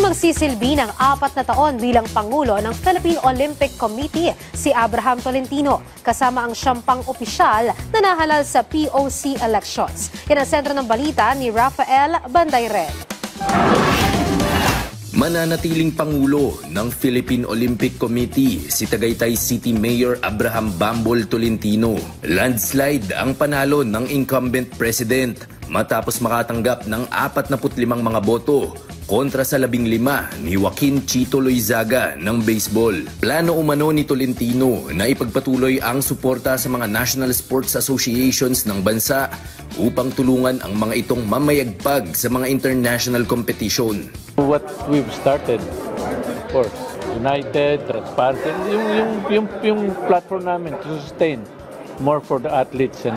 Magsisilbi ng 4 na taon bilang Pangulo ng Philippine Olympic Committee si Abraham Tolentino, kasama ang 10 opisyal na nahalal sa POC elections. Yan ang sentro ng balita ni Rafael Bandayrel. Mananatiling Pangulo ng Philippine Olympic Committee si Tagaytay City Mayor Abraham Bambol Tolentino. Landslide ang panalo ng incumbent president matapos makatanggap ng 45 mga boto kontra sa 15 ni Joaquin Chito Loizaga ng baseball. Plano umano ni Tolentino na ipagpatuloy ang suporta sa mga national sports associations ng bansa upang tulungan ang mga itong mamayagpag sa mga international competition. What we've started, of course, united, transparent, yung platform namin to sustain more for the athletes.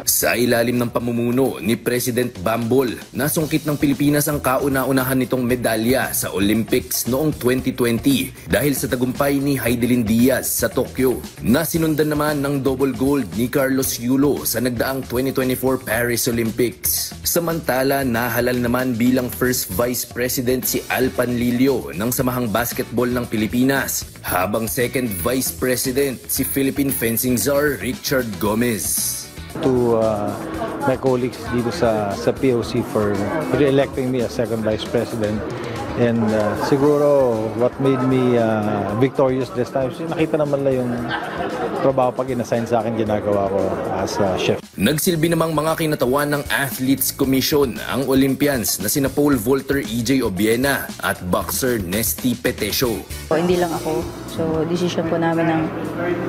Sa ilalim ng pamumuno ni President Bambol, nasungkit ng Pilipinas ang kauna-unahan nitong medalya sa Olympics noong 2020 dahil sa tagumpay ni Heidelin Diaz sa Tokyo. Nasinundan naman ng double gold ni Carlos Yulo sa nagdaang 2024 Paris Olympics. Samantala, nahalal naman bilang first vice president si Al Panlilio ng Samahang Basketball ng Pilipinas, habang second vice president si Philippine fencing czar Richard Gomez. To my colleagues dito sa POC for re-electing me as second vice president. And siguro what made me victorious this time, nakita naman lang yung trabaho pag inassign sa akin ginagawa ko as chef. Nagsilbi namang mga kinatawan ng Athletes Commission ang Olympians na sina pole vaulter EJ Obiena at boxer Nesty Petesio. Hindi lang ako. So decision po namin ng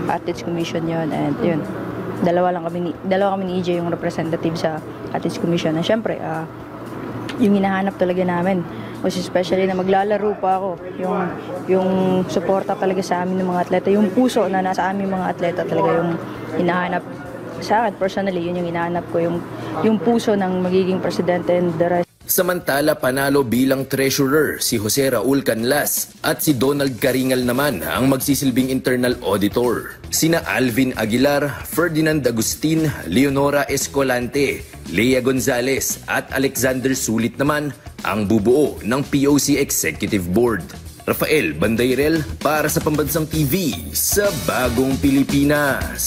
Athletes Commission yon, and yun. Dalawa kami ni EJ yung representative sa Athletes Commission. And syempre, yung hinahanap talaga namin, was especially na maglalaro pa ako, yung suporta talaga sa amin ng mga atleta, yung puso na nasa amin mga atleta talaga yung hinahanap sa akin. Personally, yun yung hinahanap ko, yung puso ng magiging presidente and the rest. Samantala, panalo bilang treasurer si Jose Raul Canlas at si Donald Caringal naman ang magsisilbing internal auditor. Sina Alvin Aguilar, Ferdinand Agustin, Leonora Escolante, Lea Gonzalez at Alexander Sulit naman ang bubuo ng POC Executive Board. Rafael Bandayrel para sa Pambansang TV sa Bagong Pilipinas.